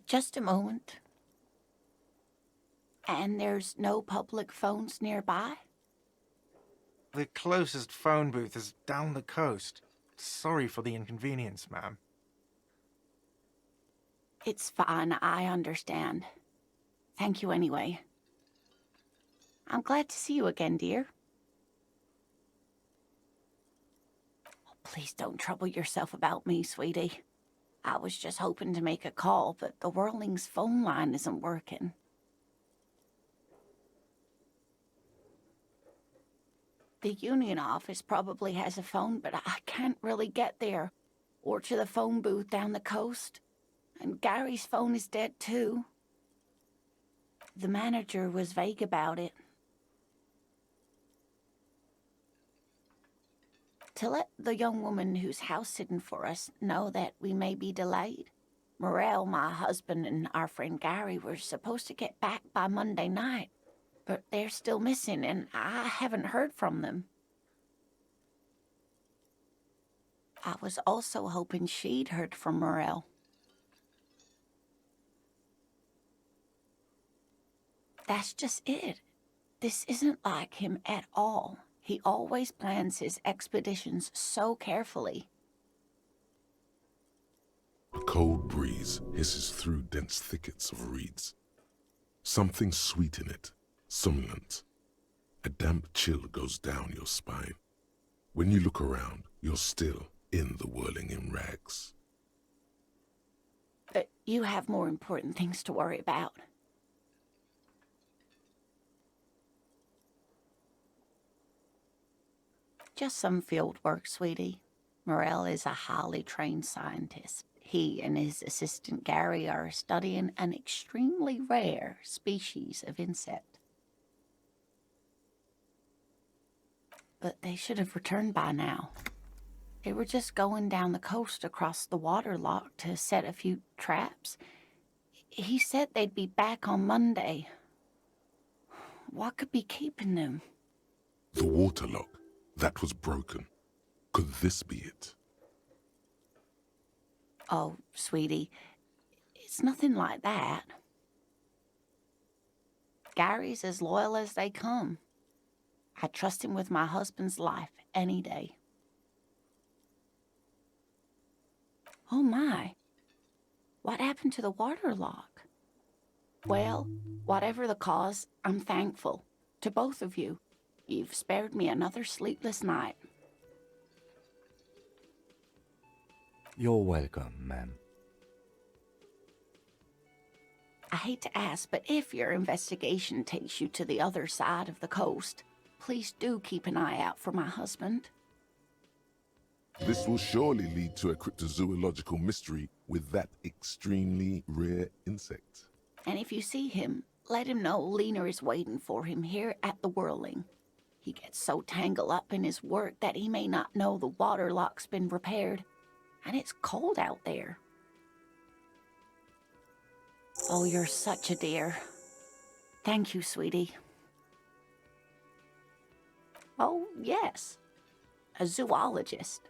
Just a moment. And there's no public phones nearby? The closest phone booth is down the coast. Sorry for the inconvenience, ma'am. It's fine, I understand. Thank you anyway. I'm glad to see you again, dear. Oh, please don't trouble yourself about me, sweetie. I was just hoping to make a call, but the Whirling's phone line isn't working. The union office probably has a phone, but I can't really get there, or to the phone booth down the coast. And Gary's phone is dead too. The manager was vague about it. To let the young woman who's house-sitting for us know that we may be delayed. Morel, my husband, and our friend Gary were supposed to get back by Monday night, but they're still missing, and I haven't heard from them. I was also hoping she'd heard from Morel. That's just it. This isn't like him at all. He always plans his expeditions so carefully. A cold breeze hisses through dense thickets of reeds. Something sweet in it, somnolent. A damp chill goes down your spine. When you look around, you're still in the whirling in rags. But you have more important things to worry about. Just some field work, sweetie. Morel is a highly trained scientist. He and his assistant Gary are studying an extremely rare species of insect. But they should have returned by now. They were just going down the coast across the water lock to set a few traps. He said they'd be back on Monday. What could be keeping them? The water lock, that was broken. Could this be it? Oh, sweetie, it's nothing like that. Gary's as loyal as they come. I trust him with my husband's life any day. Oh my, what happened to the water lock? Well, whatever the cause, I'm thankful. To both of you. You've spared me another sleepless night. You're welcome, ma'am. I hate to ask, but if your investigation takes you to the other side of the coast, please do keep an eye out for my husband. This will surely lead to a cryptozoological mystery with that extremely rare insect. And if you see him, let him know Lena is waiting for him here at the Whirling. He gets so tangled up in his work that he may not know the water lock's been repaired, and it's cold out there. Oh, you're such a dear. Thank you, sweetie. Oh, yes. A zoologist.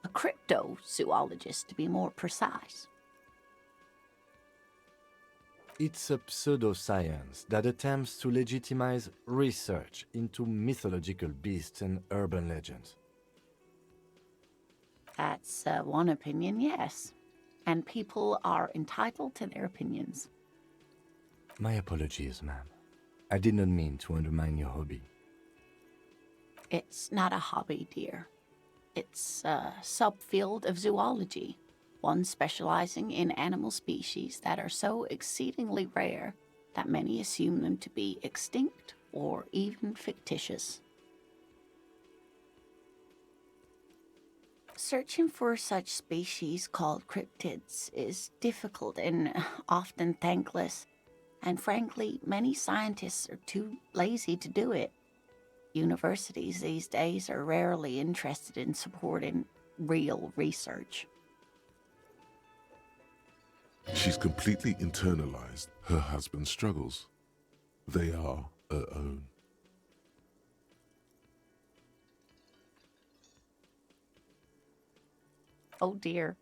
A cryptozoologist, to be more precise. It's a pseudoscience that attempts to legitimize research into mythological beasts and urban legends. That's one opinion, yes. And people are entitled to their opinions. My apologies, ma'am. I did not mean to undermine your hobby. It's not a hobby, dear. It's a subfield of zoology, one specializing in animal species that are so exceedingly rare that many assume them to be extinct or even fictitious. Searching for such species called cryptids is difficult and often thankless, and frankly, many scientists are too lazy to do it. Universities these days are rarely interested in supporting real research. She's completely internalized her husband's struggles. They are her own. Oh dear,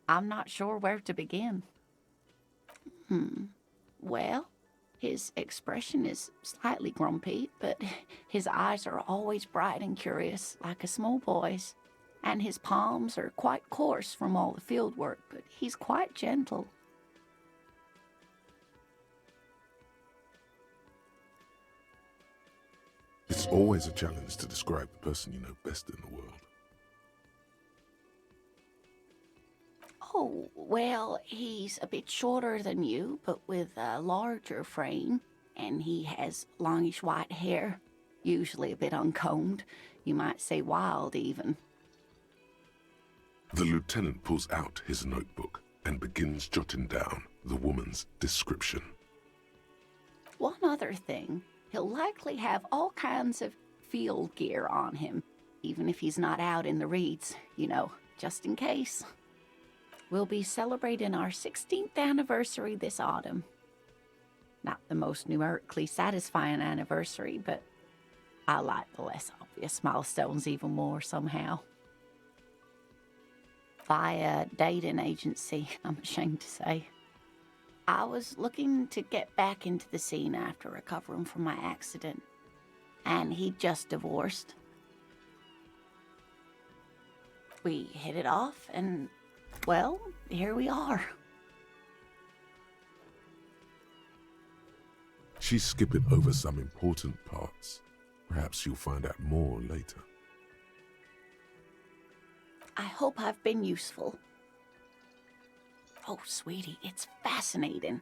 I'm not sure where to begin. Well, his expression is slightly grumpy, but his eyes are always bright and curious, like a small boy's. And his palms are quite coarse from all the field work, but he's quite gentle. It's always a challenge to describe the person you know best in the world. Oh, well, he's a bit shorter than you, but with a larger frame, and he has longish white hair, usually a bit uncombed. You might say wild, even. The lieutenant pulls out his notebook and begins jotting down the woman's description. One other thing, he'll likely have all kinds of field gear on him, even if he's not out in the reeds, just in case. We'll be celebrating our 16th anniversary this autumn. Not the most numerically satisfying anniversary, but I like the less obvious milestones even more somehow. Via dating agency, I'm ashamed to say. I was looking to get back into the scene after recovering from my accident, and he'd just divorced. We hit it off, and, well, here we are. She's skipping over some important parts. Perhaps you'll find out more later. I hope I've been useful. Oh, sweetie, it's fascinating,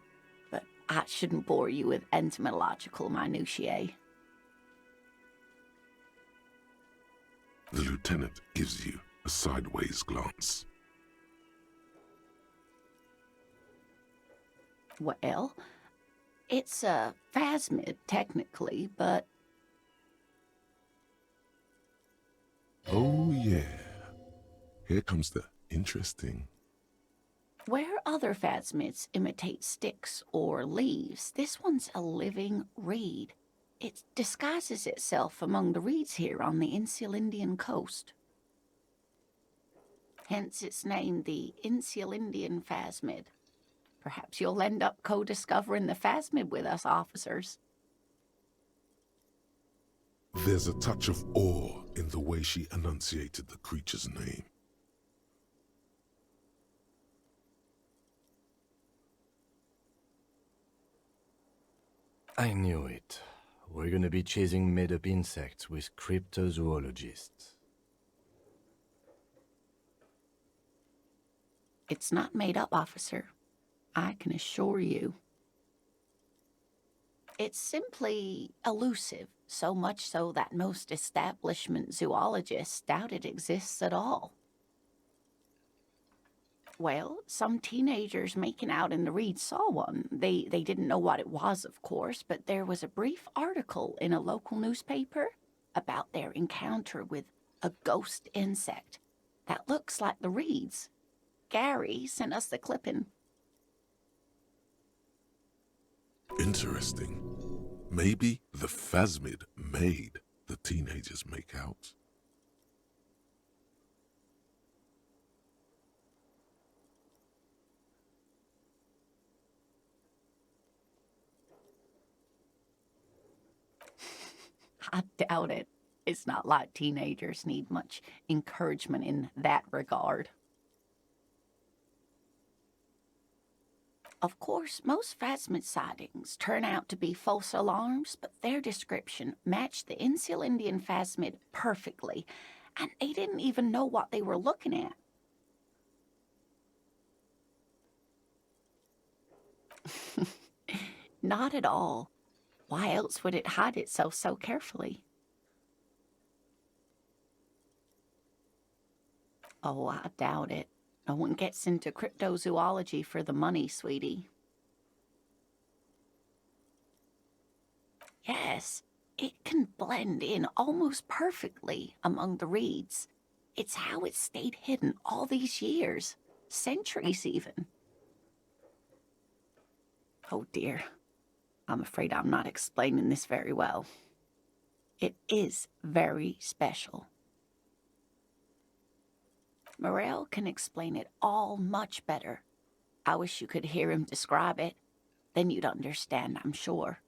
but I shouldn't bore you with entomological minutiae. The lieutenant gives you a sideways glance. Well, it's a phasmid, technically, but... Oh, yeah. Here comes the interesting. Where other phasmids imitate sticks or leaves, this one's a living reed. It disguises itself among the reeds here on the Insulindian coast. Hence its name, the Insulindian phasmid. Perhaps you'll end up co-discovering the phasmid with us, officers. There's a touch of awe in the way she enunciated the creature's name. I knew it. We're gonna be chasing made-up insects with cryptozoologists. It's not made up, officer. I can assure you. It's simply elusive, so much so that most establishment zoologists doubt it exists at all. Well, some teenagers making out in the reeds saw one. They didn't know what it was, of course, but there was a brief article in a local newspaper about their encounter with a ghost insect that looks like the reeds. Gary sent us the clipping. Interesting. Maybe the phasmid made the teenagers make out. I doubt it. It's not like teenagers need much encouragement in that regard. Of course, most phasmid sightings turn out to be false alarms, but their description matched the Insulindian phasmid perfectly, and they didn't even know what they were looking at. Not at all. Why else would it hide itself so carefully? Oh, I doubt it. No one gets into cryptozoology for the money, sweetie. Yes, it can blend in almost perfectly among the reeds. It's how it stayed hidden all these years, centuries even. Oh dear, I'm afraid I'm not explaining this very well. It is very special. Morel can explain it all much better. I wish you could hear him describe it. Then you'd understand, I'm sure.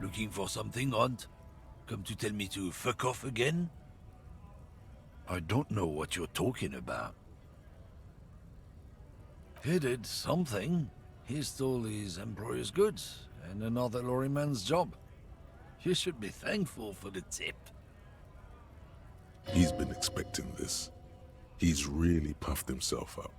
Looking for something, Hunt? Come to tell me to fuck off again? I don't know what you're talking about. He did something. He stole his employer's goods and another lorryman's job. You should be thankful for the tip. He's been expecting this. He's really puffed himself up.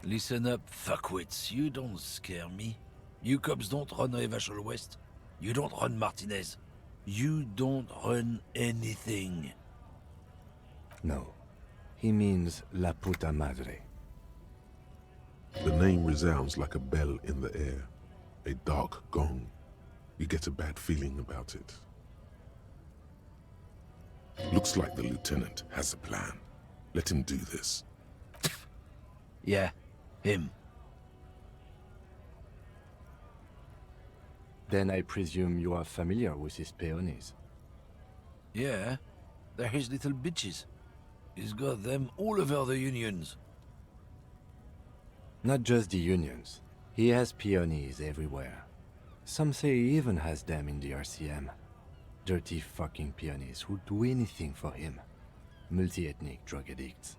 Listen up, fuckwits. You don't scare me. You cops don't run Revachol West. You don't run Martinez. You don't run anything. No. He means La Puta Madre. The name resounds like a bell in the air, a dark gong. You get a bad feeling about it. Looks like the lieutenant has a plan. Let him do this. Yeah, him. Then I presume you are familiar with his peonies. Yeah, they're his little bitches. He's got them all over the unions. Not just the unions. He has peonies everywhere. Some say he even has them in the RCM. Dirty fucking peonies who'd do anything for him. Multi-ethnic drug addicts.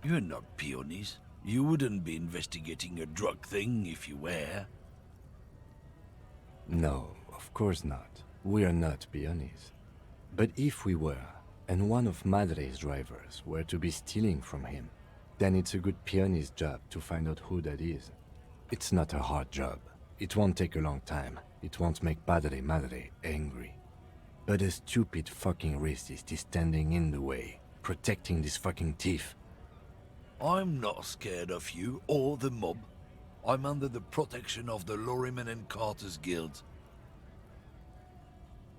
You're not peonies. You wouldn't be investigating a drug thing if you were. No, of course not. We are not peonies. But if we were, and one of Madre's drivers were to be stealing from him, then it's a good peony's job to find out who that is. It's not a hard job. It won't take a long time. It won't make Padre Madre angry. But a stupid fucking racist is standing in the way, protecting this fucking thief. I'm not scared of you or the mob. I'm under the protection of the Lorryman and Carters Guild.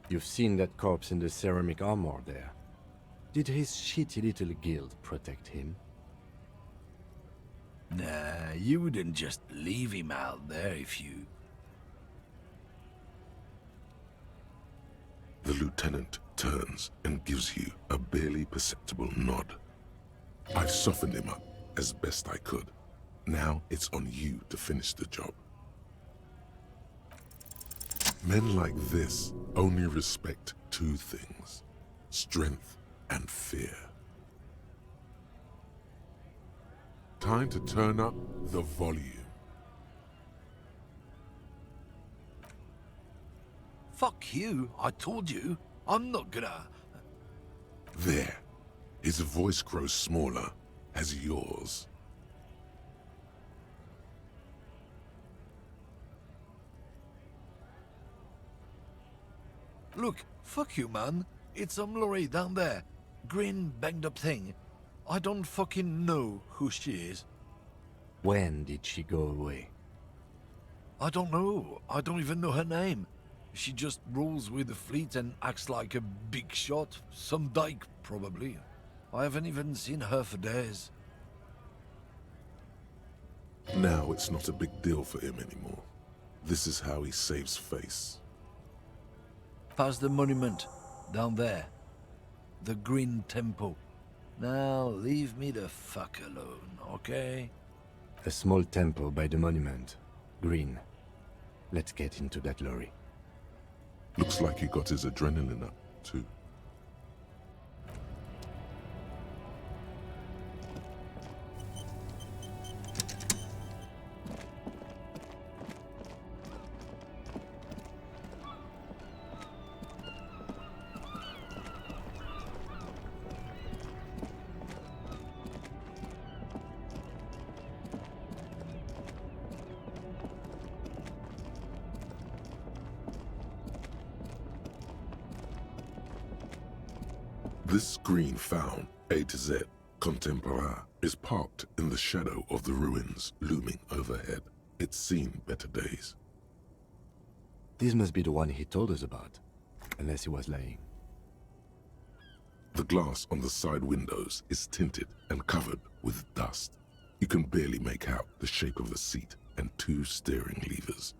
You've seen that corpse in the ceramic armor there. Did his shitty little guild protect him? Nah, you wouldn't just leave him out there if you... The lieutenant turns and gives you a barely perceptible nod. I've softened him up as best I could. Now it's on you to finish the job. Men like this only respect two things: strength and fear. Time to turn up the volume. Fuck you, I told you. I'm not gonna... There. His voice grows smaller as yours. Look, fuck you, man. It's some lorry down there. Green, banged up thing. I don't fucking know who she is. When did she go away? I don't know. I don't even know her name. She just rolls with the fleet and acts like a big shot. Some dyke, probably. I haven't even seen her for days. Now it's not a big deal for him anymore. This is how he saves face. Past the monument. Down there. The Green Temple. Now leave me the fuck alone, okay? A small temple by the monument. Green. Let's get into that lorry. Looks like he got his adrenaline up. too. This screen found, A to Z, Contemporain, is parked in the shadow of the ruins looming overhead. It's seen better days. This must be the one he told us about, unless he was lying. The glass on the side windows is tinted and covered with dust. You can barely make out the shape of the seat and 2 steering levers.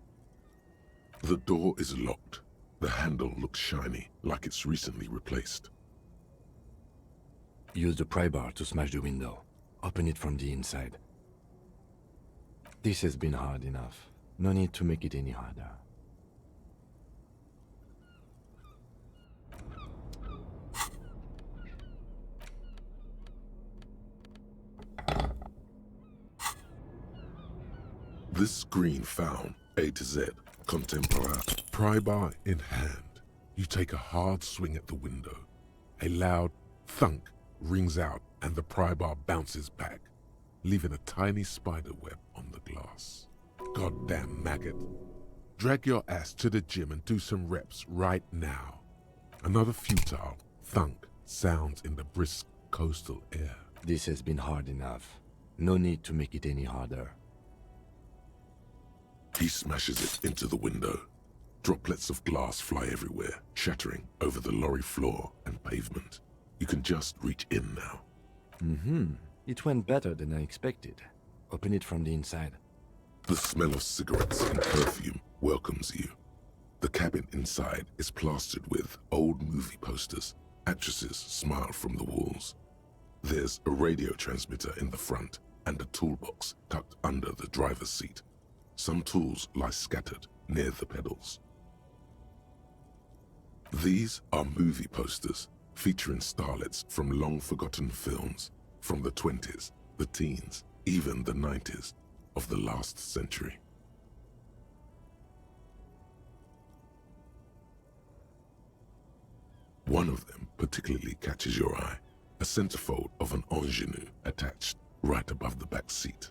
The door is locked. The handle looks shiny, like it's recently replaced. Use the pry bar to smash the window. Open it from the inside. This has been hard enough. No need to make it any harder. This screen found, A to Z, Contemporain. Pry bar in hand, you take a hard swing at the window. A loud thunk rings out and the pry bar bounces back, leaving a tiny spider web on the glass. Goddamn maggot. Drag your ass to the gym and do some reps right now. Another futile thunk sounds in the brisk coastal air. This has been hard enough. No need to make it any harder. He smashes it into the window. Droplets of glass fly everywhere, shattering over the lorry floor and pavement. You can just reach in now. It went better than I expected. Open it from the inside. The smell of cigarettes and perfume welcomes you. The cabin inside is plastered with old movie posters. Actresses smile from the walls. There's a radio transmitter in the front and a toolbox tucked under the driver's seat. Some tools lie scattered near the pedals. These are movie posters featuring starlets from long-forgotten films from the 20s, the teens, even the 90s of the last century. One of them particularly catches your eye, a centerfold of an ingenue attached right above the back seat.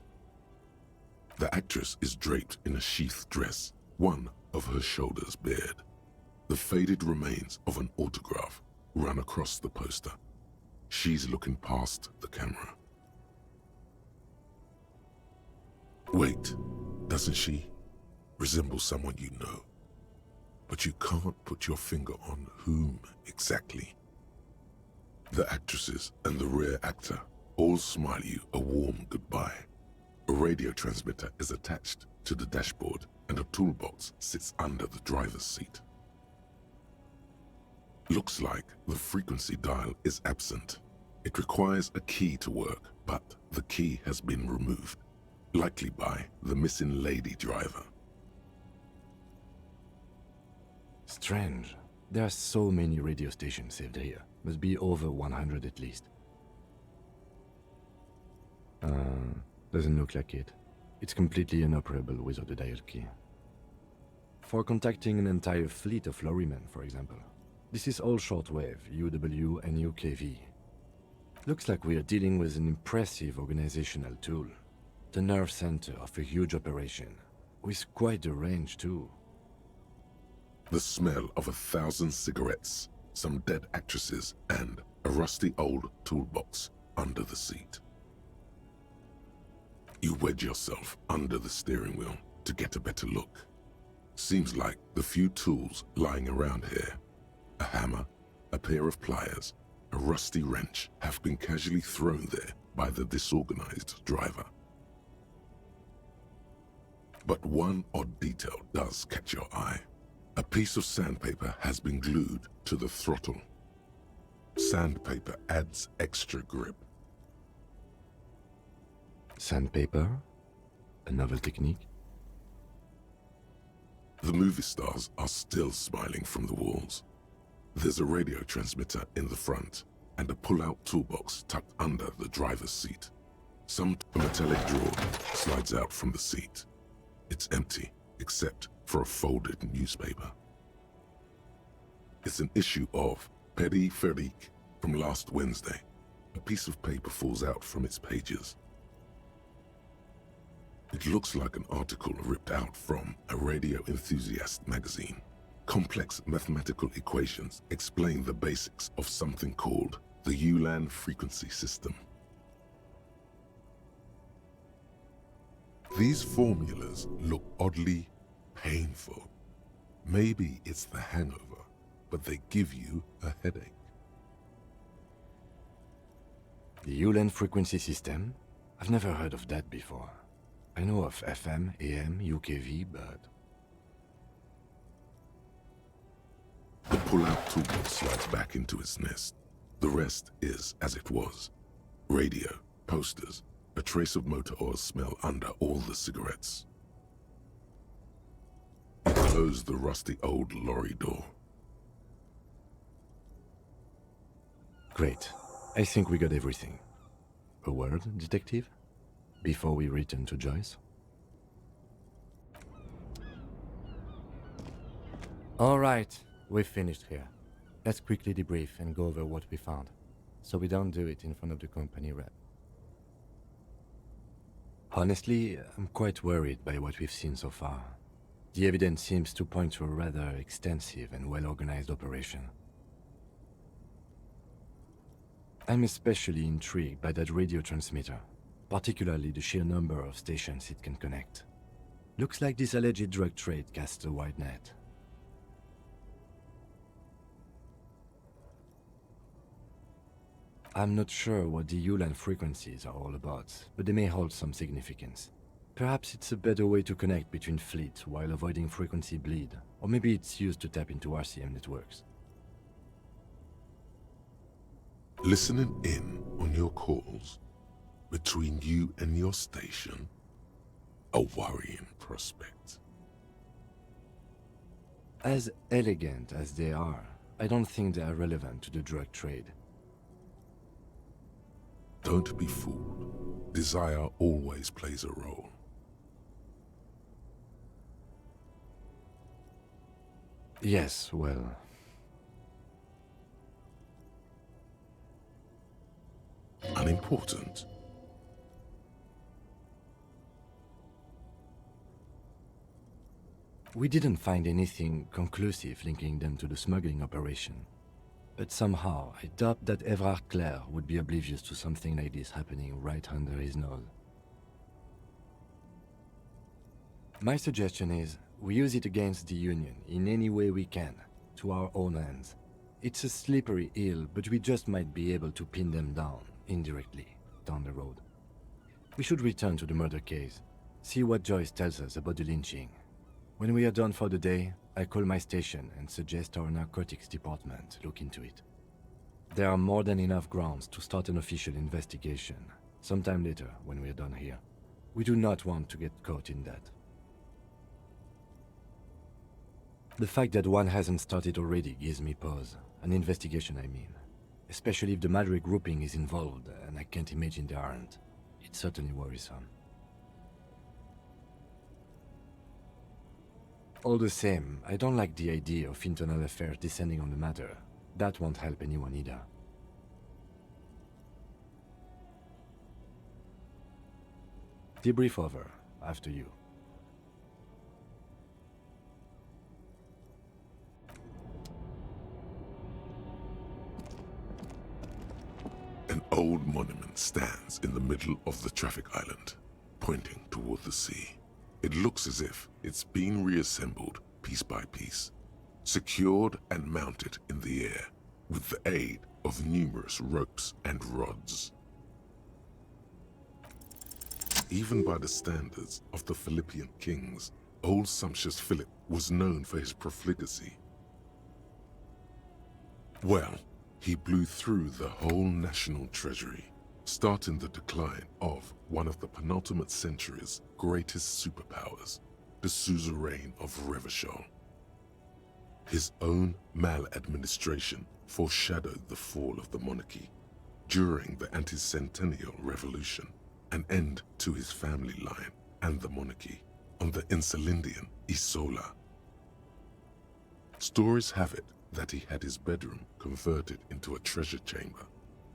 The actress is draped in a sheath dress, one of her shoulders bared. The faded remains of an autograph run across the poster. She's looking past the camera. Wait, doesn't she resemble someone you know? But you can't put your finger on whom exactly. The actresses and the rear actor all smile you a warm goodbye. A radio transmitter is attached to the dashboard and a toolbox sits under the driver's seat. Looks like the frequency dial is absent. It requires a key to work, but the key has been removed, likely by the missing lady driver. Strange. There are so many radio stations saved here. Must be over 100 at least. Doesn't look like it. It's completely inoperable without a dial key. For contacting an entire fleet of lorrymen, for example. This is all shortwave, UW and UKV. Looks like we are dealing with an impressive organizational tool. The nerve center of a huge operation, with quite a range too. The smell of 1,000 cigarettes, some dead actresses, and a rusty old toolbox under the seat. You wedge yourself under the steering wheel to get a better look. Seems like the few tools lying around here, a hammer, a pair of pliers, a rusty wrench, have been casually thrown there by the disorganized driver. But one odd detail does catch your eye. A piece of sandpaper has been glued to the throttle. Sandpaper adds extra grip. Sandpaper? A novel technique? The movie stars are still smiling from the walls. There's a radio transmitter in the front and a pull-out toolbox tucked under the driver's seat. A metallic drawer slides out from the seat. It's empty, except for a folded newspaper. It's an issue of Périphérique from last Wednesday. A piece of paper falls out from its pages. It looks like an article ripped out from a radio enthusiast magazine. Complex mathematical equations explain the basics of something called the Ulan frequency system. These formulas look oddly painful. Maybe it's the hangover, but they give you a headache. The Ulan frequency system? I've never heard of that before. I know of FM, AM, UKV, but... The pull-out toolbox slides back into its nest. The rest is as it was. Radio, posters, a trace of motor oil smell under all the cigarettes. It closed the rusty old lorry door. Great. I think we got everything. A word, detective? Before we return to Joyce? All right, we've finished here. Let's quickly debrief and go over what we found, so we don't do it in front of the company rep. Honestly, I'm quite worried by what we've seen so far. The evidence seems to point to a rather extensive and well-organized operation. I'm especially intrigued by that radio transmitter, particularly the sheer number of stations it can connect. Looks like this alleged drug trade casts a wide net. I'm not sure what the Ulan frequencies are all about, but they may hold some significance. Perhaps it's a better way to connect between fleets while avoiding frequency bleed, or maybe it's used to tap into RCM networks. Listening in on your calls between you and your station, a worrying prospect. As elegant as they are, I don't think they are relevant to the drug trade. Don't be fooled. Desire always plays a role. Yes, well... Unimportant. We didn't find anything conclusive linking them to the smuggling operation. But somehow, I doubt that Evrard Clare would be oblivious to something like this happening right under his nose. My suggestion is, we use it against the Union in any way we can, to our own ends. It's a slippery hill, but we just might be able to pin them down, indirectly, down the road. We should return to the murder case, see what Joyce tells us about the lynching. When we are done for the day, I call my station and suggest our narcotics department look into it. There are more than enough grounds to start an official investigation, sometime later when we are done here. We do not want to get caught in that. The fact that one hasn't started already gives me pause. An investigation, I mean. Especially if the Madre grouping is involved, and I can't imagine they aren't. It's certainly worrisome. All the same, I don't like the idea of internal affairs descending on the matter. That won't help anyone either. Debrief over, after you. An old monument stands in the middle of the traffic island, pointing toward the sea. It looks as if it's been reassembled piece by piece, secured and mounted in the air with the aid of numerous ropes and rods. Even by the standards of the Philippian kings, old sumptuous Philip was known for his profligacy. Well, he blew through the whole national treasury, starting the decline of one of the penultimate century's greatest superpowers, the suzerain of Revachol. His own maladministration foreshadowed the fall of the monarchy during the anti-centennial revolution, an end to his family line and the monarchy on the Insulindian Isola. Stories have it that he had his bedroom converted into a treasure chamber,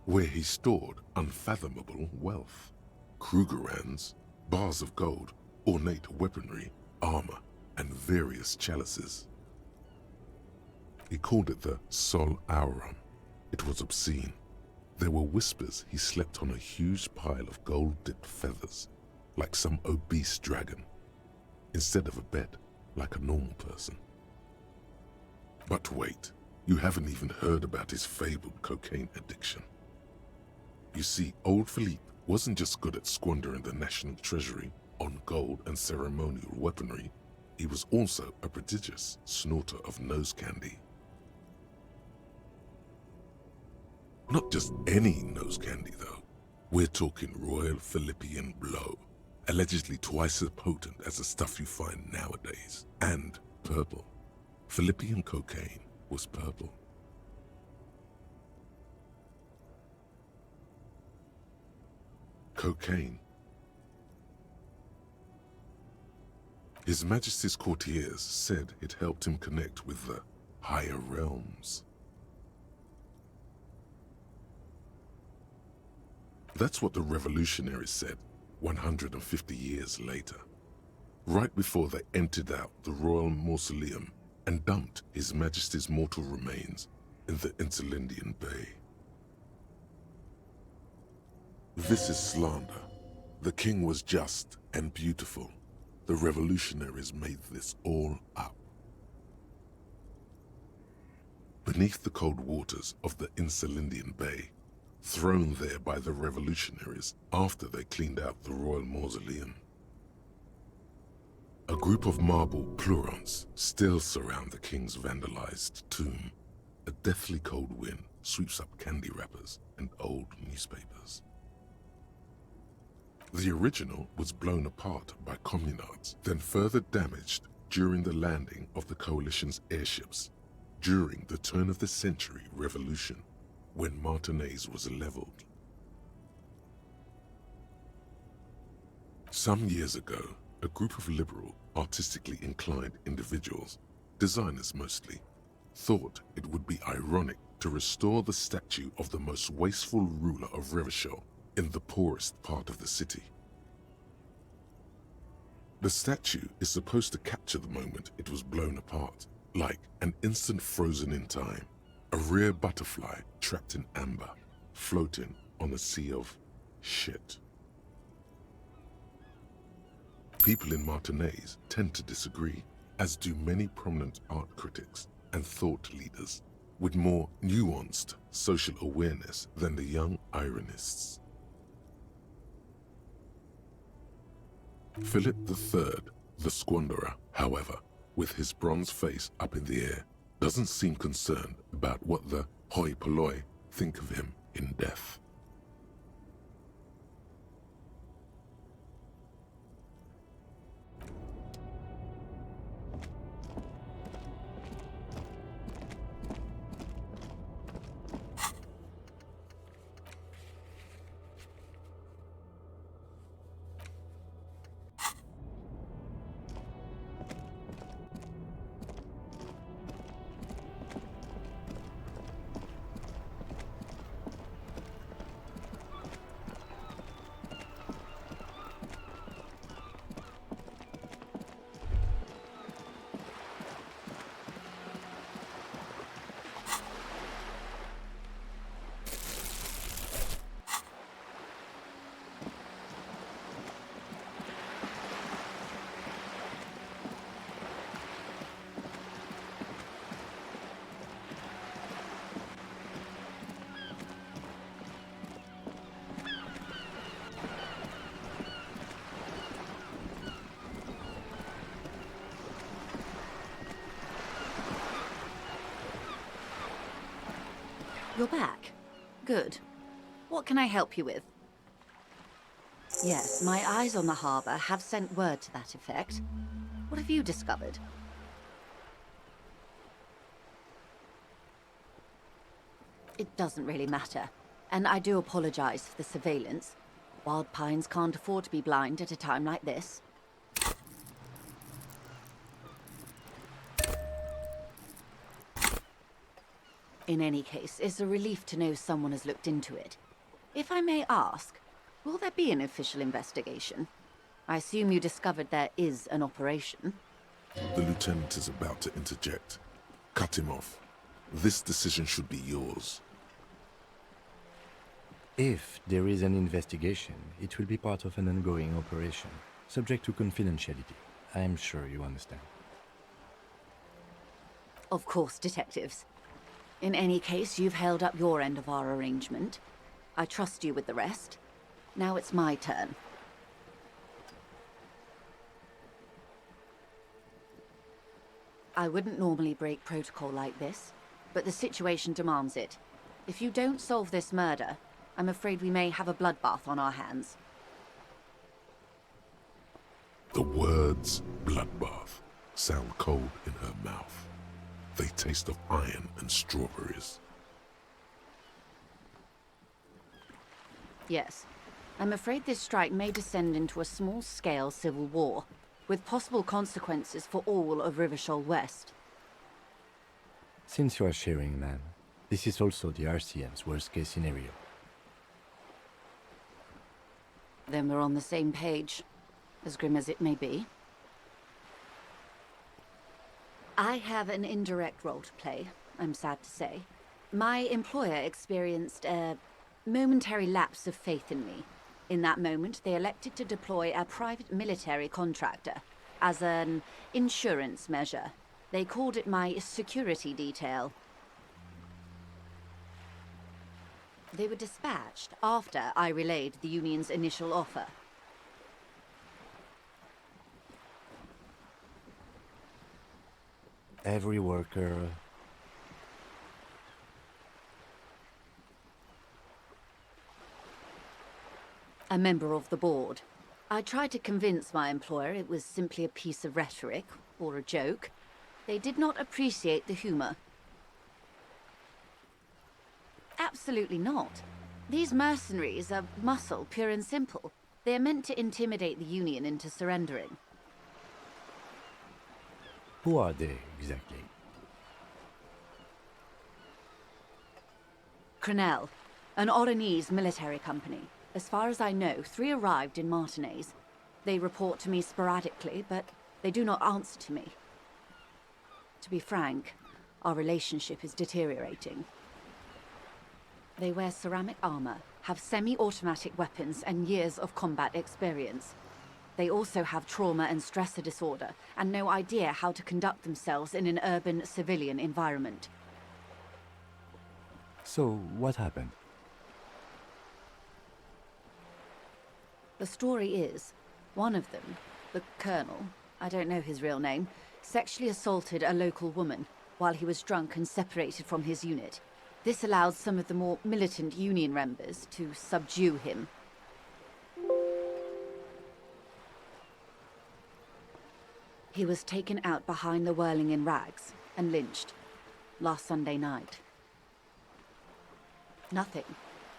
where he stored unfathomable wealth. Krugerrands, bars of gold, ornate weaponry, armor, and various chalices. He called it the Sol Auron. It was obscene. There were whispers he slept on a huge pile of gold-dipped feathers, like some obese dragon, instead of a bed, like a normal person. But wait, you haven't even heard about his fabled cocaine addiction. You see, old Philippe wasn't just good at squandering the national treasury on gold and ceremonial weaponry, he was also a prodigious snorter of nose candy. Not just any nose candy, though. We're talking Royal Philippian Blow, allegedly twice as potent as the stuff you find nowadays, and purple. Philippian cocaine was purple. Cocaine. His Majesty's courtiers said it helped him connect with the higher realms. That's what the revolutionaries said 150 years later, right before they emptied out the royal mausoleum and dumped His Majesty's mortal remains in the Insulindian Bay. This is slander. The king was just and beautiful. The revolutionaries made this all up. Beneath the cold waters of the Insulindian Bay, thrown there by the revolutionaries after they cleaned out the royal mausoleum, a group of marble pleurons still surround the king's vandalized tomb. A deathly cold wind sweeps up candy wrappers and old newspapers. The original was blown apart by communards, then further damaged during the landing of the coalition's airships during the turn-of-the-century revolution, when Martinez was leveled. Some years ago, a group of liberal, artistically inclined individuals, designers mostly, thought it would be ironic to restore the statue of the most wasteful ruler of Revachol in the poorest part of the city. The statue is supposed to capture the moment it was blown apart, like an instant frozen in time, a rare butterfly trapped in amber, floating on a sea of shit. People in Martinez tend to disagree, as do many prominent art critics and thought leaders with more nuanced social awareness than the young ironists. Philip III, the Squanderer, however, with his bronze face up in the air, doesn't seem concerned about what the hoi polloi think of him in death. You're back. Good. What can I help you with? Yes, my eyes on the harbor have sent word to that effect. What have you discovered? It doesn't really matter. And I do apologize for the surveillance. Wild Pines can't afford to be blind at a time like this. In any case, it's a relief to know someone has looked into it. If I may ask, will there be an official investigation? I assume you discovered there is an operation. The lieutenant is about to interject. Cut him off. This decision should be yours. If there is an investigation, it will be part of an ongoing operation, subject to confidentiality. I am sure you understand. Of course, detectives. In any case, you've held up your end of our arrangement. I trust you with the rest. Now it's my turn. I wouldn't normally break protocol like this, but the situation demands it. If you don't solve this murder, I'm afraid we may have a bloodbath on our hands. The words bloodbath sound cold in her mouth. They taste of iron and strawberries. Yes. I'm afraid this strike may descend into a small-scale civil war, with possible consequences for all of Rivershoal West. Since you are sharing, ma'am, this is also the RCM's worst-case scenario. Then we're on the same page, as grim as it may be. I have an indirect role to play, I'm sad to say. My employer experienced a momentary lapse of faith in me. In that moment, they elected to deploy a private military contractor as an insurance measure. They called it my security detail. They were dispatched after I relayed the Union's initial offer. Every worker... A member of the board. I tried to convince my employer it was simply a piece of rhetoric, or a joke. They did not appreciate the humor. Absolutely not. These mercenaries are muscle, pure and simple. They are meant to intimidate the Union into surrendering. Who are they, exactly? Crenell, an Oronese military company. As far as I know, 3 arrived in Martinez. They report to me sporadically, but they do not answer to me. To be frank, our relationship is deteriorating. They wear ceramic armor, have semi-automatic weapons, and years of combat experience. They also have trauma and stressor disorder, and no idea how to conduct themselves in an urban civilian environment. So, what happened? The story is, one of them, the Colonel, I don't know his real name, sexually assaulted a local woman while he was drunk and separated from his unit. This allowed some of the more militant Union members to subdue him. He was taken out behind the whirling in rags and lynched last Sunday night. Nothing.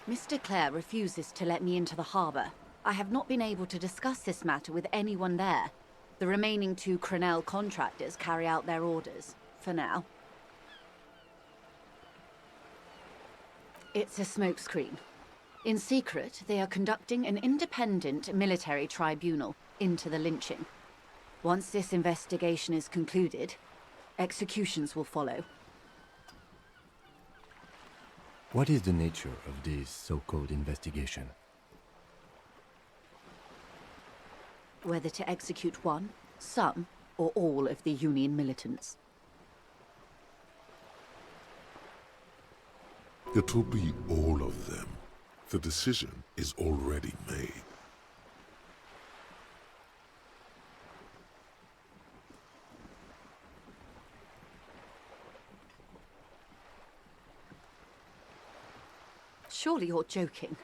Mr. Clare refuses to let me into the harbor. I have not been able to discuss this matter with anyone there. The remaining 2 Crenell contractors carry out their orders, for now. It's a smokescreen. In secret, they are conducting an independent military tribunal into the lynching. Once this investigation is concluded, executions will follow. What is the nature of this so-called investigation? Whether to execute one, some, or all of the Union militants. It will be all of them. The decision is already made. Surely you're joking.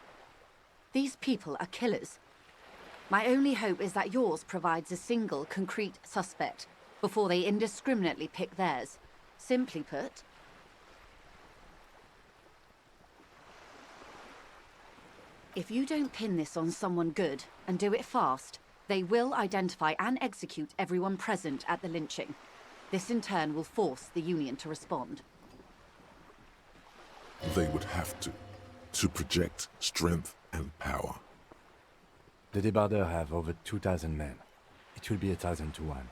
These people are killers. My only hope is that yours provides a single, concrete suspect before they indiscriminately pick theirs. Simply put, If you don't pin this on someone good, and do it fast, they will identify and execute everyone present at the lynching. This in turn will force the Union to respond. They would have to project strength and power. The Debarders have over 2,000 men. It will be 1,000 to 1.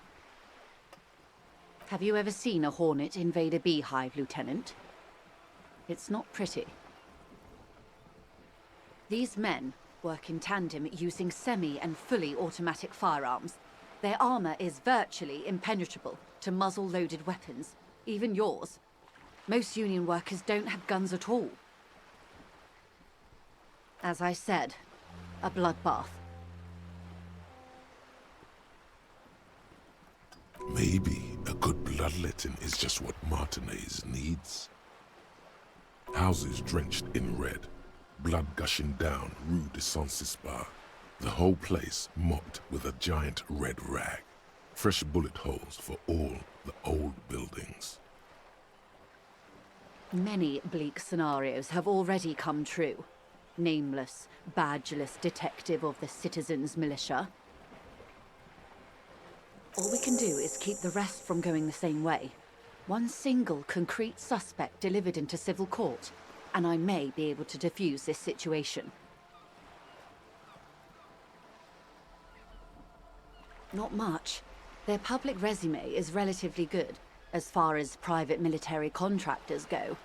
Have you ever seen a Hornet invade a beehive, Lieutenant? It's not pretty. These men work in tandem using semi- and fully automatic firearms. Their armor is virtually impenetrable to muzzle-loaded weapons, even yours. Most Union workers don't have guns at all. As I said, a bloodbath. Maybe a good bloodletting is just what Martinez needs. Houses drenched in red, blood gushing down Rue de Saint-Cispar. The whole place mopped with a giant red rag. Fresh bullet holes for all the old buildings. Many bleak scenarios have already come true. Nameless, badgeless detective of the citizens' militia. All we can do is keep the rest from going the same way. One single concrete suspect delivered into civil court, and I may be able to defuse this situation. Not much. Their public resume is relatively good, as far as private military contractors go.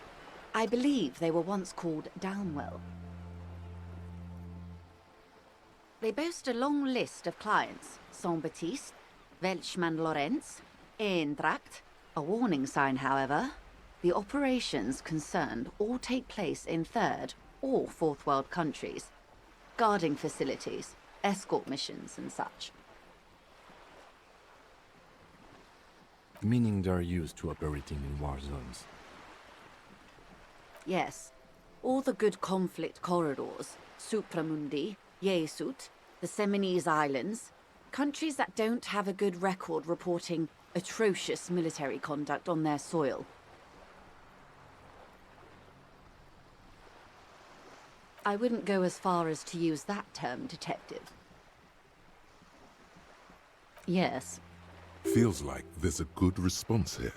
I believe they were once called Downwell. They boast a long list of clients. Saint-Baptiste, Welchman-Lorenz, Eintracht. A warning sign, however. The operations concerned all take place in third or fourth world countries. Guarding facilities, escort missions and such. Meaning they're used to operating in war zones. Yes. All the good conflict corridors, Supramundi, Yesut, the Seminese Islands, countries that don't have a good record reporting atrocious military conduct on their soil. I wouldn't go as far as to use that term, detective. Yes. Feels like there's a good response here,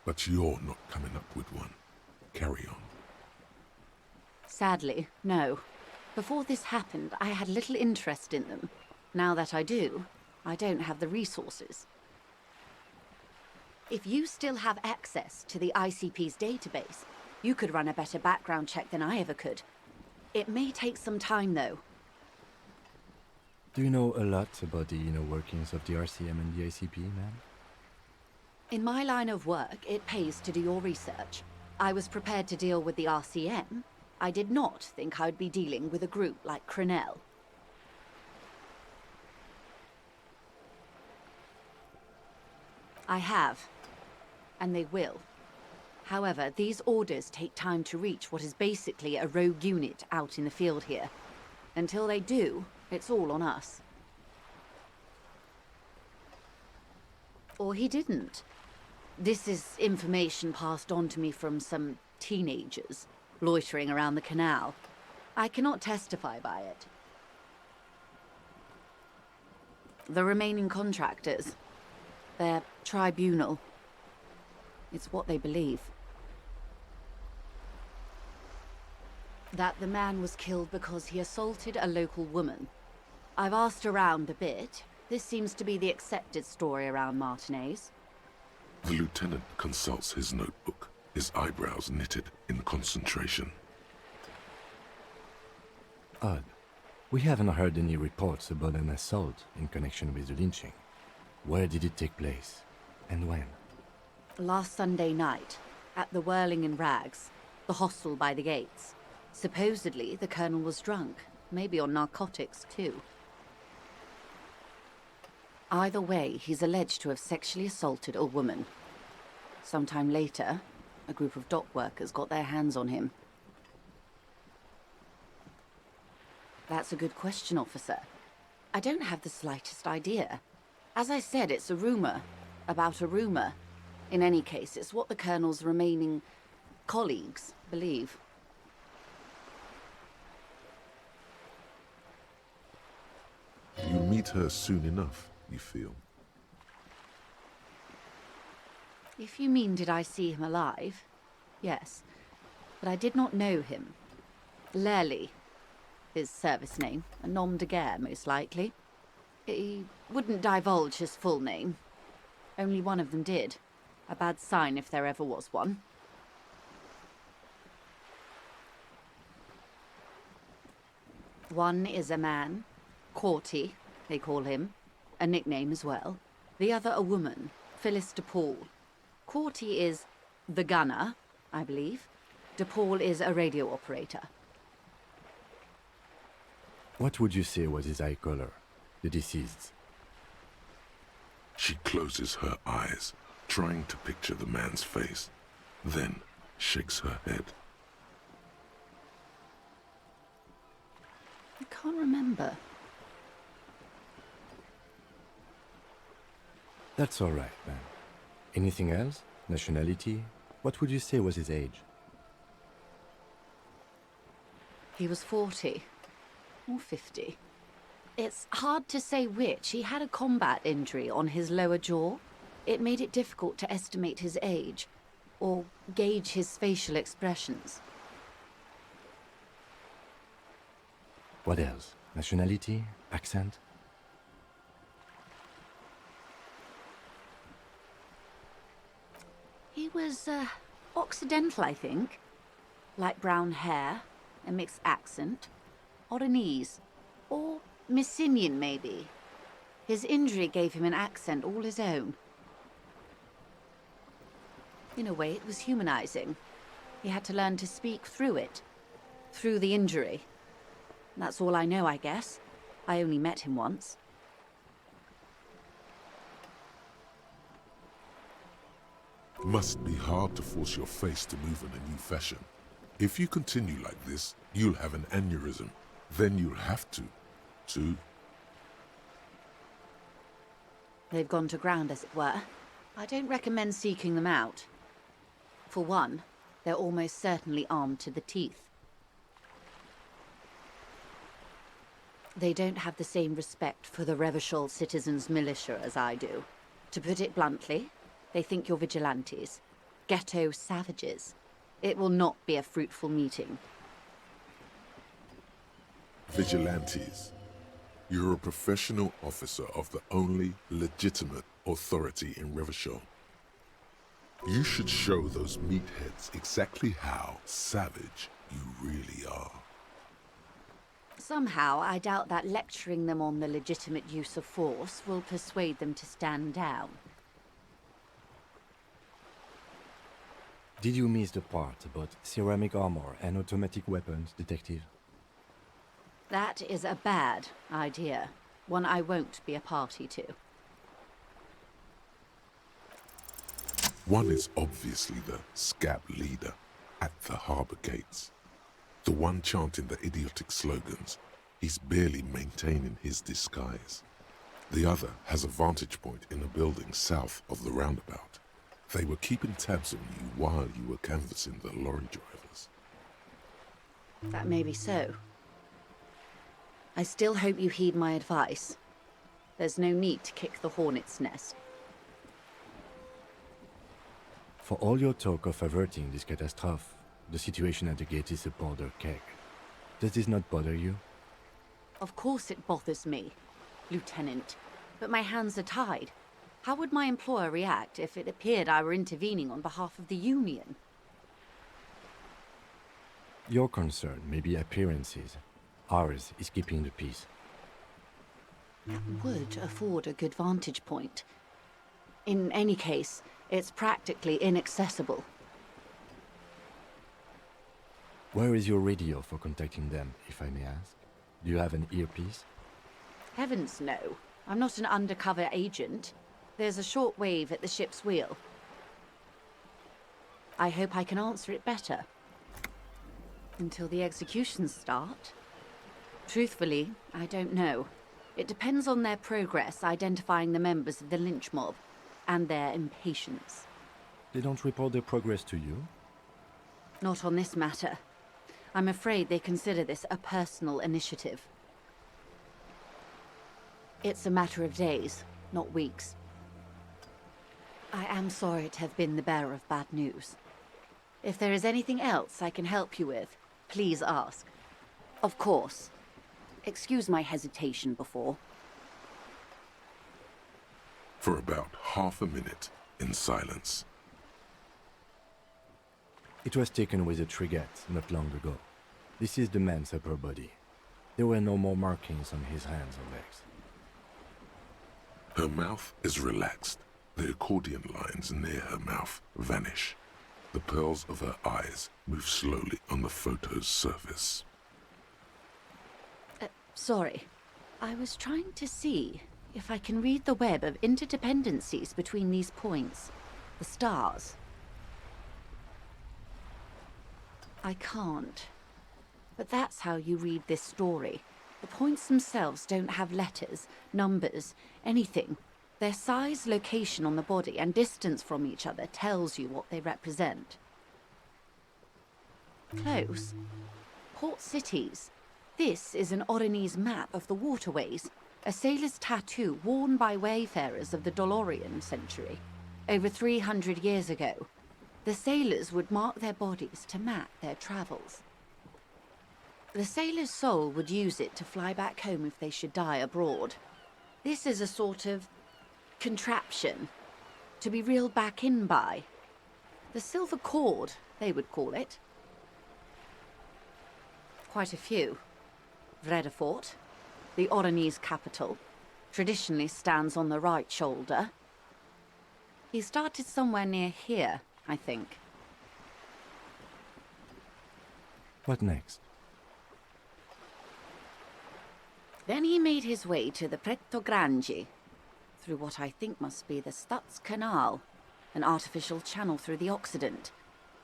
but you're not coming up with one. Carry on. Sadly, no. Before this happened, I had little interest in them. Now that I do, I don't have the resources. If you still have access to the ICP's database, you could run a better background check than I ever could. It may take some time, though. Do you know a lot about the inner workings of the RCM and the ICP, ma'am? In my line of work, it pays to do your research. I was prepared to deal with the RCM. I did not think I would be dealing with a group like Crenel. I have. And they will. However, these orders take time to reach what is basically a rogue unit out in the field here. Until they do, it's all on us. Or he didn't. This is information passed on to me from some teenagers loitering around the canal. I cannot testify by it. The remaining contractors, their tribunal, it's what they believe. That the man was killed because he assaulted a local woman. I've asked around a bit. This seems to be the accepted story around Martinez. The lieutenant consults his notebook, his eyebrows knitted in concentration. Odd. We haven't heard any reports about an assault in connection with the lynching. Where did it take place? And when? Last Sunday night, at the Whirling in Rags, the hostel by the gates. Supposedly, the colonel was drunk, maybe on narcotics too. Either way, he's alleged to have sexually assaulted a woman. Sometime later, a group of dock workers got their hands on him. That's a good question, officer. I don't have the slightest idea. As I said, it's a rumor. About a rumor. In any case, it's what the colonel's remaining colleagues believe. meet her soon enough, you feel? If you mean did I see him alive, yes. But I did not know him. Lerly, his service name, a nom de guerre, most likely. He wouldn't divulge his full name. Only one of them did. A bad sign if there ever was one. One is a man, Corty, they call him, a nickname as well. The other a woman, Phyllis DePaul. Corty is the gunner, I believe. DePaul is a radio operator. What would you say was his eye color, the deceased's? She closes her eyes, trying to picture the man's face, then shakes her head. I can't remember. That's all right, man. Anything else? Nationality? What would you say was his age? He was 40. Or 50. It's hard to say which. He had a combat injury on his lower jaw. It made it difficult to estimate his age, or gauge his facial expressions. What else? Nationality? Accent? He was, Occidental, I think. Light brown hair, a mixed accent, Oranese, or Messinian, maybe. His injury gave him an accent all his own. In a way, it was humanizing. He had to learn to speak through it, through the injury. That's all I know, I guess. I only met him once. Must be hard to force your face to move in a new fashion. If you continue like this, you'll have an aneurysm. Then you'll have to. They've gone to ground, as it were. I don't recommend seeking them out. For one, they're almost certainly armed to the teeth. They don't have the same respect for the Revachol citizens' militia as I do. To put it bluntly, they think you're vigilantes. Ghetto savages. It will not be a fruitful meeting. Vigilantes. You're a professional officer of the only legitimate authority in Revachol. You should show those meatheads exactly how savage you really are. Somehow, I doubt that lecturing them on the legitimate use of force will persuade them to stand down. Did you miss the part about ceramic armor and automatic weapons, Detective? That is a bad idea. One I won't be a party to. One is obviously the scab leader at the harbor gates. The one chanting the idiotic slogans. He's barely maintaining his disguise. The other has a vantage point in a building south of the roundabout. They were keeping tabs on you while you were canvassing the lorry drivers. That may be so. I still hope you heed my advice. There's no need to kick the hornet's nest. For all your talk of averting this catastrophe, the situation at the gate is a powder keg. Does this not bother you? Of course it bothers me, Lieutenant. But my hands are tied. How would my employer react if it appeared I were intervening on behalf of the Union? Your concern may be appearances. Ours is keeping the peace. That would afford a good vantage point. In any case, it's practically inaccessible. Where is your radio for contacting them, if I may ask? Do you have an earpiece? Heavens no. I'm not an undercover agent. There's a shortwave at the ship's wheel. I hope I can answer it better. Until the executions start? Truthfully, I don't know. It depends on their progress identifying the members of the lynch mob, and their impatience. They don't report their progress to you? Not on this matter. I'm afraid they consider this a personal initiative. It's a matter of days, not weeks. I am sorry to have been the bearer of bad news. If there is anything else I can help you with, please ask. Of course. Excuse my hesitation before. For about half a minute, in silence. It was taken with a trigette not long ago. This is the man's upper body. There were no more markings on his hands or legs. Her mouth is relaxed. The accordion lines near her mouth vanish. The pearls of her eyes move slowly on the photo's surface. Sorry. I was trying to see if I can read the web of interdependencies between these points. The stars. I can't. But that's how you read this story. The points themselves don't have letters, numbers, anything. Their size, location on the body, and distance from each other tells you what they represent. Close. Port cities. This is an Oronese map of the waterways, a sailor's tattoo worn by wayfarers of the Dolorian century. Over 300 years ago, the sailors would mark their bodies to map their travels. The sailor's soul would use it to fly back home if they should die abroad. This is a sort of contraption to be reeled back in by. The silver cord, they would call it. Quite a few. Vredefort, the Oronese capital, traditionally stands on the right shoulder. He started somewhere near here, I think. What next? Then he made his way to the Pretto Grande, through what I think must be the Stutz Canal, an artificial channel through the Occident.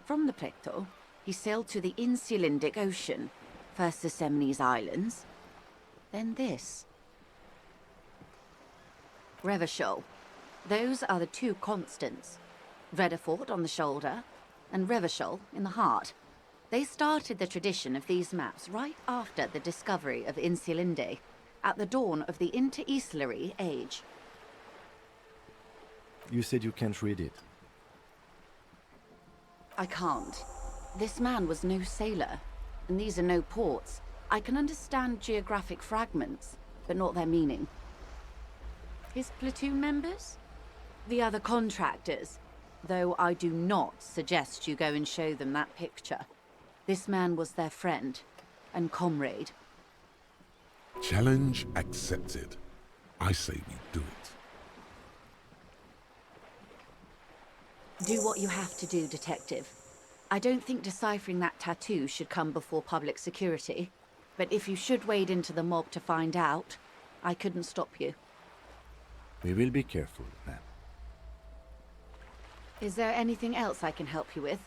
From the Pretto, he sailed to the Insulindic Ocean, first the Semnes Islands, then this. Revachol. Those are the two constants. Vredefort on the shoulder, and Revachol in the heart. They started the tradition of these maps right after the discovery of Insulinde, at the dawn of the Inter-Islary Age. You said you can't read it. I can't. This man was no sailor, and these are no ports. I can understand geographic fragments, but not their meaning. His platoon members? The other contractors, though I do not suggest you go and show them that picture. This man was their friend and comrade. Challenge accepted. I say we do it. Do what you have to do, Detective. I don't think deciphering that tattoo should come before public security, but if you should wade into the mob to find out, I couldn't stop you. We will be careful, ma'am. Is there anything else I can help you with?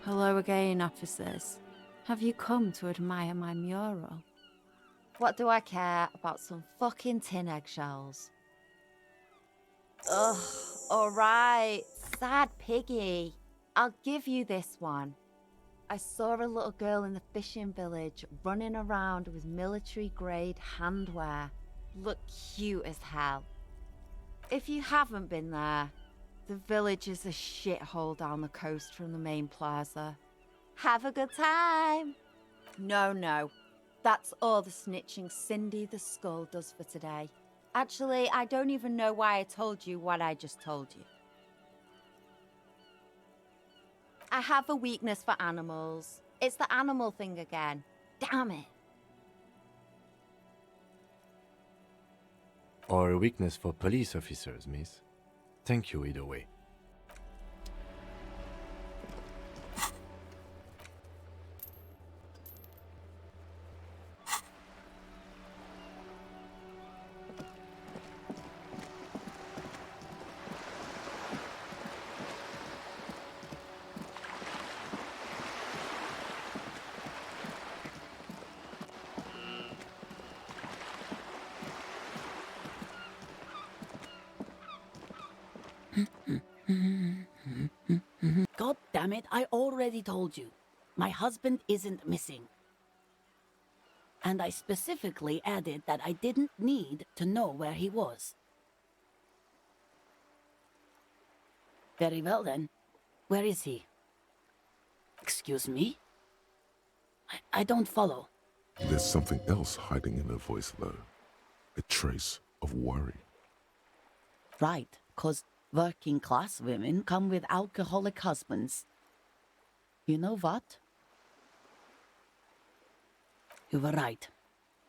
Hello again, officers. Have you come to admire my mural? What do I care about some fucking tin eggshells? Ugh, alright, sad piggy. I'll give you this one. I saw a little girl in the fishing village running around with military-grade handwear. Looked cute as hell. If you haven't been there, the village is a shithole down the coast from the main plaza. Have a good time! No. That's all the snitching Cindy the Skull does for today. Actually, I don't even know why I told you what I just told you. I have a weakness for animals. It's the animal thing again. Damn it. Or a weakness for police officers, miss. Thank you either way. God damn it, I already told you. My husband isn't missing. And I specifically added that I didn't need to know where he was. Very well then. Where is he? Excuse me? I don't follow. There's something else hiding in her voice, though. A trace of worry. Right, 'cause working class women come with alcoholic husbands. You know what? You were right.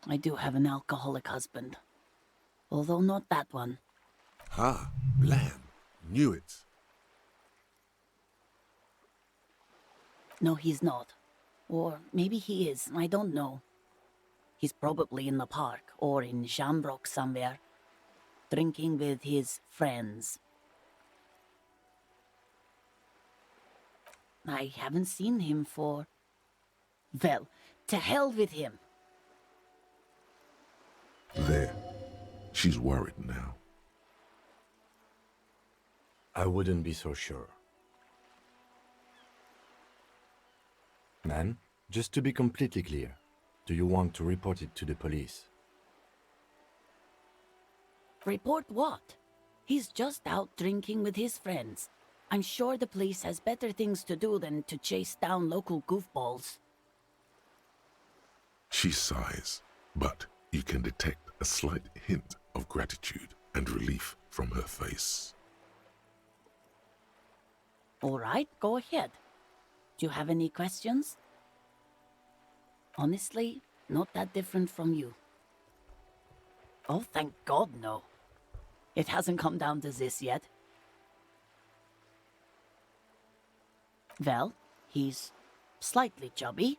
I do have an alcoholic husband. Although not that one. Ha! Blam! Knew it. No, he's not. Or maybe he is, I don't know. He's probably in the park or in Shamrock somewhere, drinking with his friends. I haven't seen him for... Well, to hell with him. There. She's worried now. I wouldn't be so sure. Man, just to be completely clear, do you want to report it to the police? Report what? He's just out drinking with his friends. I'm sure the police has better things to do than to chase down local goofballs. She sighs, but you can detect a slight hint of gratitude and relief from her face. All right, go ahead. Do you have any questions? Honestly, not that different from you. Oh, thank God, no. It hasn't come down to this yet. Well, he's slightly chubby.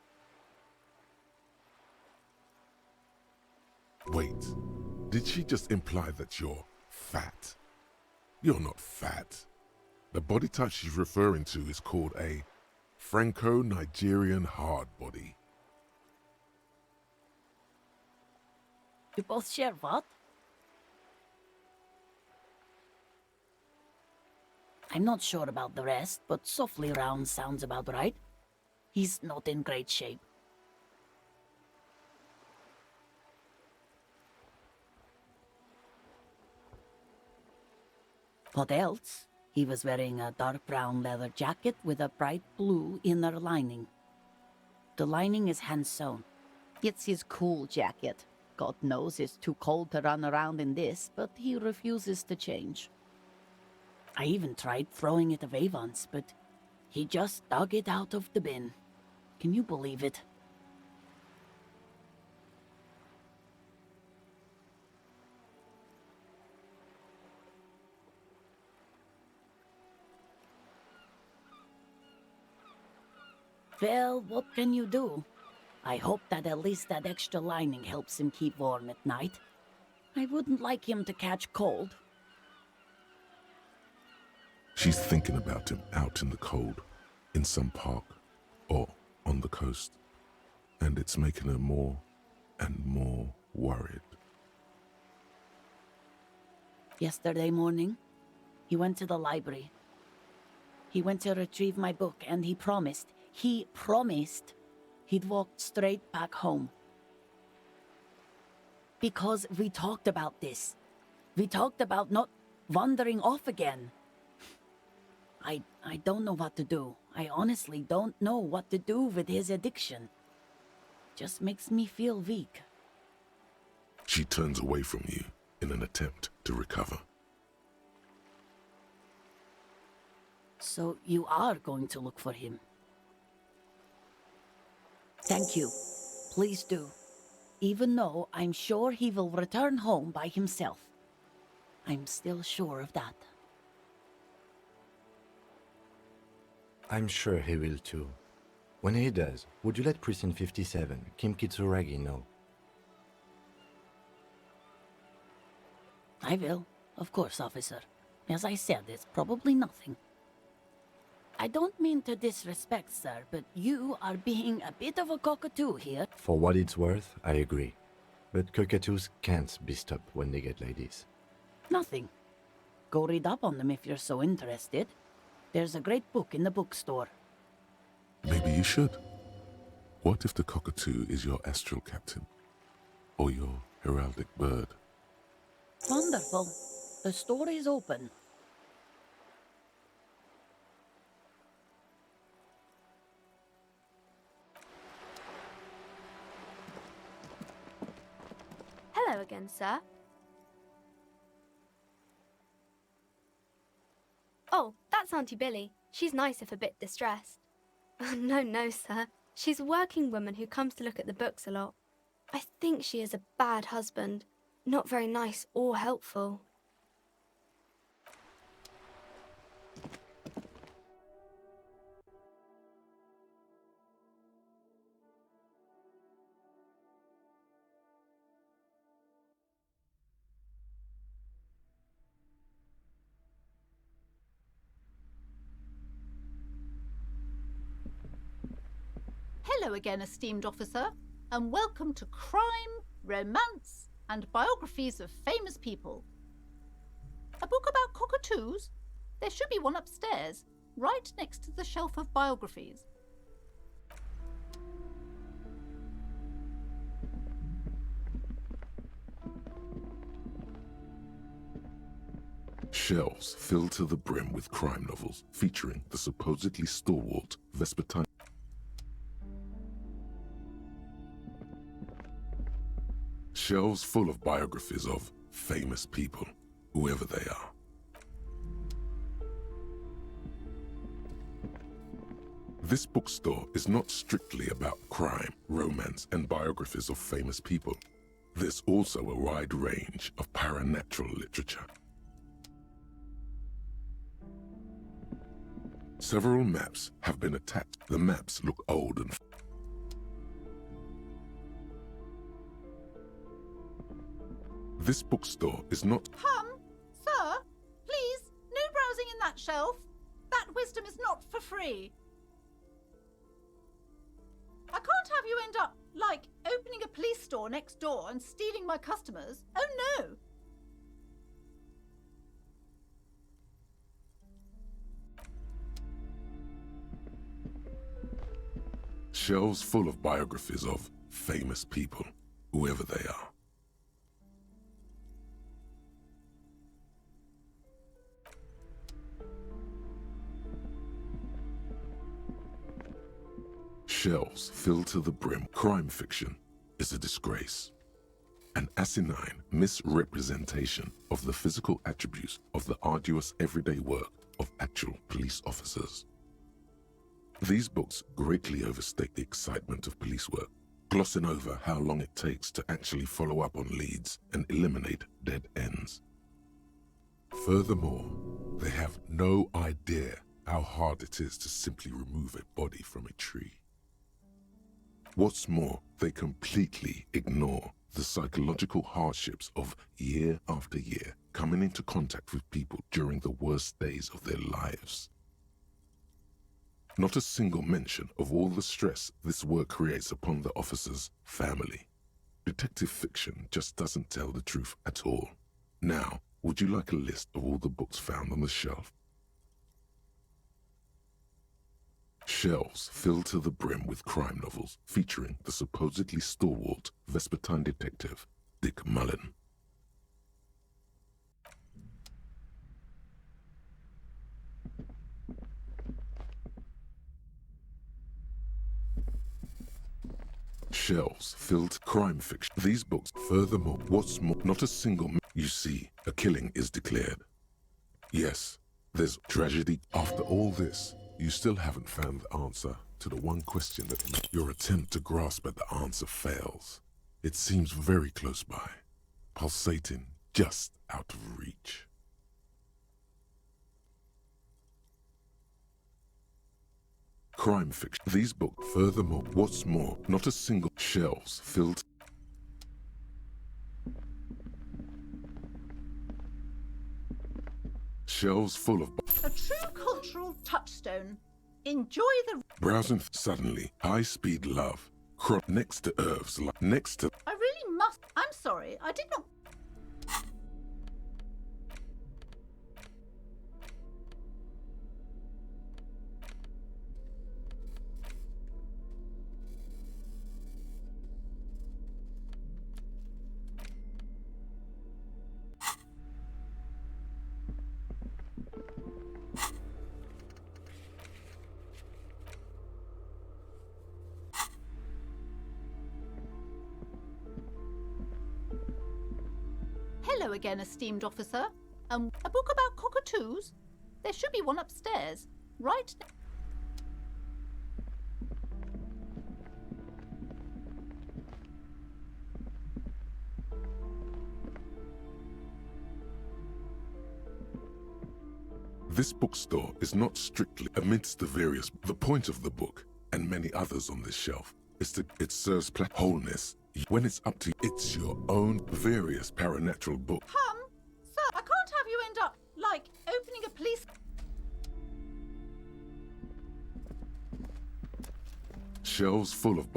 Wait, did she just imply that you're fat? You're not fat. The body type she's referring to is called a Franco-Nigerian hard body. You both share what? I'm not sure about the rest, but softly round sounds about right. He's not in great shape. What else? He was wearing a dark brown leather jacket with a bright blue inner lining. The lining is hand-sewn. It's his cool jacket. God knows it's too cold to run around in this, but he refuses to change. I even tried throwing it away once, but he just dug it out of the bin. Can you believe it? Well, what can you do? I hope that at least that extra lining helps him keep warm at night. I wouldn't like him to catch cold. She's thinking about him out in the cold, in some park, or on the coast. And it's making her more and more worried. Yesterday morning, he went to the library. He went to retrieve my book, and he promised he'd walk straight back home. Because we talked about this. We talked about not wandering off again. I don't know what to do. I honestly don't know what to do with his addiction. Just makes me feel weak. She turns away from you in an attempt to recover. So you are going to look for him? Thank you. Please do. Even though I'm sure he will return home by himself. I'm still sure of that. I'm sure he will too. When he does, would you let Precinct 57, Kim Kitsuragi, know? I will, of course, officer. As I said, it's probably nothing. I don't mean to disrespect, sir, but you are being a bit of a cockatoo here. For what it's worth, I agree. But cockatoos can't be stopped when they get ladies. Nothing. Go read up on them if you're so interested. There's a great book in the bookstore. Maybe you should. What if the cockatoo is your astral captain? Or your heraldic bird? Wonderful. The store is open. Hello again, sir. Oh, that's Auntie Billy. She's nice if a bit distressed. No, no, sir. She's a working woman who comes to look at the books a lot. I think she is a bad husband. Not very nice or helpful. Hello again, esteemed officer, and welcome to Crime, Romance, and Biographies of Famous People. A book about cockatoos? There should be one upstairs, right next to the shelf of biographies. Shelves filled to the brim with crime novels featuring the supposedly stalwart Vespertine. Shelves full of biographies of famous people, whoever they are. This bookstore is not strictly about crime, romance, and biographies of famous people. There's also a wide range of paranatural literature. Several maps have been attached. The maps look old and this bookstore is not. Sir, please, no browsing in that shelf. That wisdom is not for free. I can't have you end up, like, opening a police store next door and stealing my customers. Oh no! Shelves full of biographies of famous people, whoever they are. Shelves filled to the brim. Crime fiction is a disgrace. An asinine misrepresentation of the physical attributes of the arduous everyday work of actual police officers. These books greatly overstate the excitement of police work, glossing over how long it takes to actually follow up on leads and eliminate dead ends. Furthermore, they have no idea how hard it is to simply remove a body from a tree. What's more, they completely ignore the psychological hardships of year after year coming into contact with people during the worst days of their lives. Not a single mention of all the stress this work creates upon the officer's family. Detective fiction just doesn't tell the truth at all. Now, would you like a list of all the books found on the shelf? Shelves filled to the brim with crime novels featuring the supposedly stalwart Vespertine detective, Dick Mullen. Shelves filled crime fiction. These books, furthermore, what's more, not a single. You see, a killing is declared. Yes, there's tragedy. After all this, you still haven't found the answer to the one question that your attempt to grasp at the answer fails. It seems very close by, pulsating just out of reach. crime fiction. These books, furthermore, what's more, not a single shelves filled. Shelves full of A true cultural touchstone. Enjoy the... browsing. Suddenly, high-speed love. Next to Irv's, next to... I really must... I'm sorry, I did not... Hello again, esteemed officer. A book about cockatoos? There should be one upstairs, right? This bookstore is not strictly amidst the various. The point of the book, and many others on this shelf, is that it serves wholeness. When it's up to you, it's your own various paranatural book. Sir, I can't have you end up, like, opening a police... Shelves full of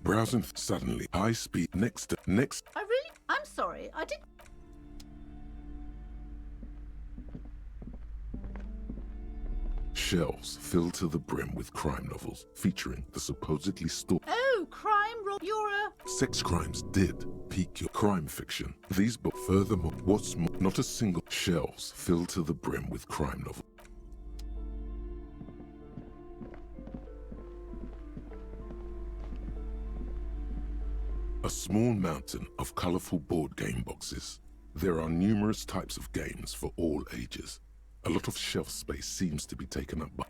browsing. Suddenly, high speed. Next. I'm sorry, I did... Shelves filled to the brim with crime novels featuring the supposedly Oh, crime, Rob, you're a... sex crimes did pique your crime fiction. These books, furthermore, what's more, not a single shelves filled to the brim with crime novels. A small mountain of colorful board game boxes. There are numerous types of games for all ages. A lot of shelf space seems to be taken up by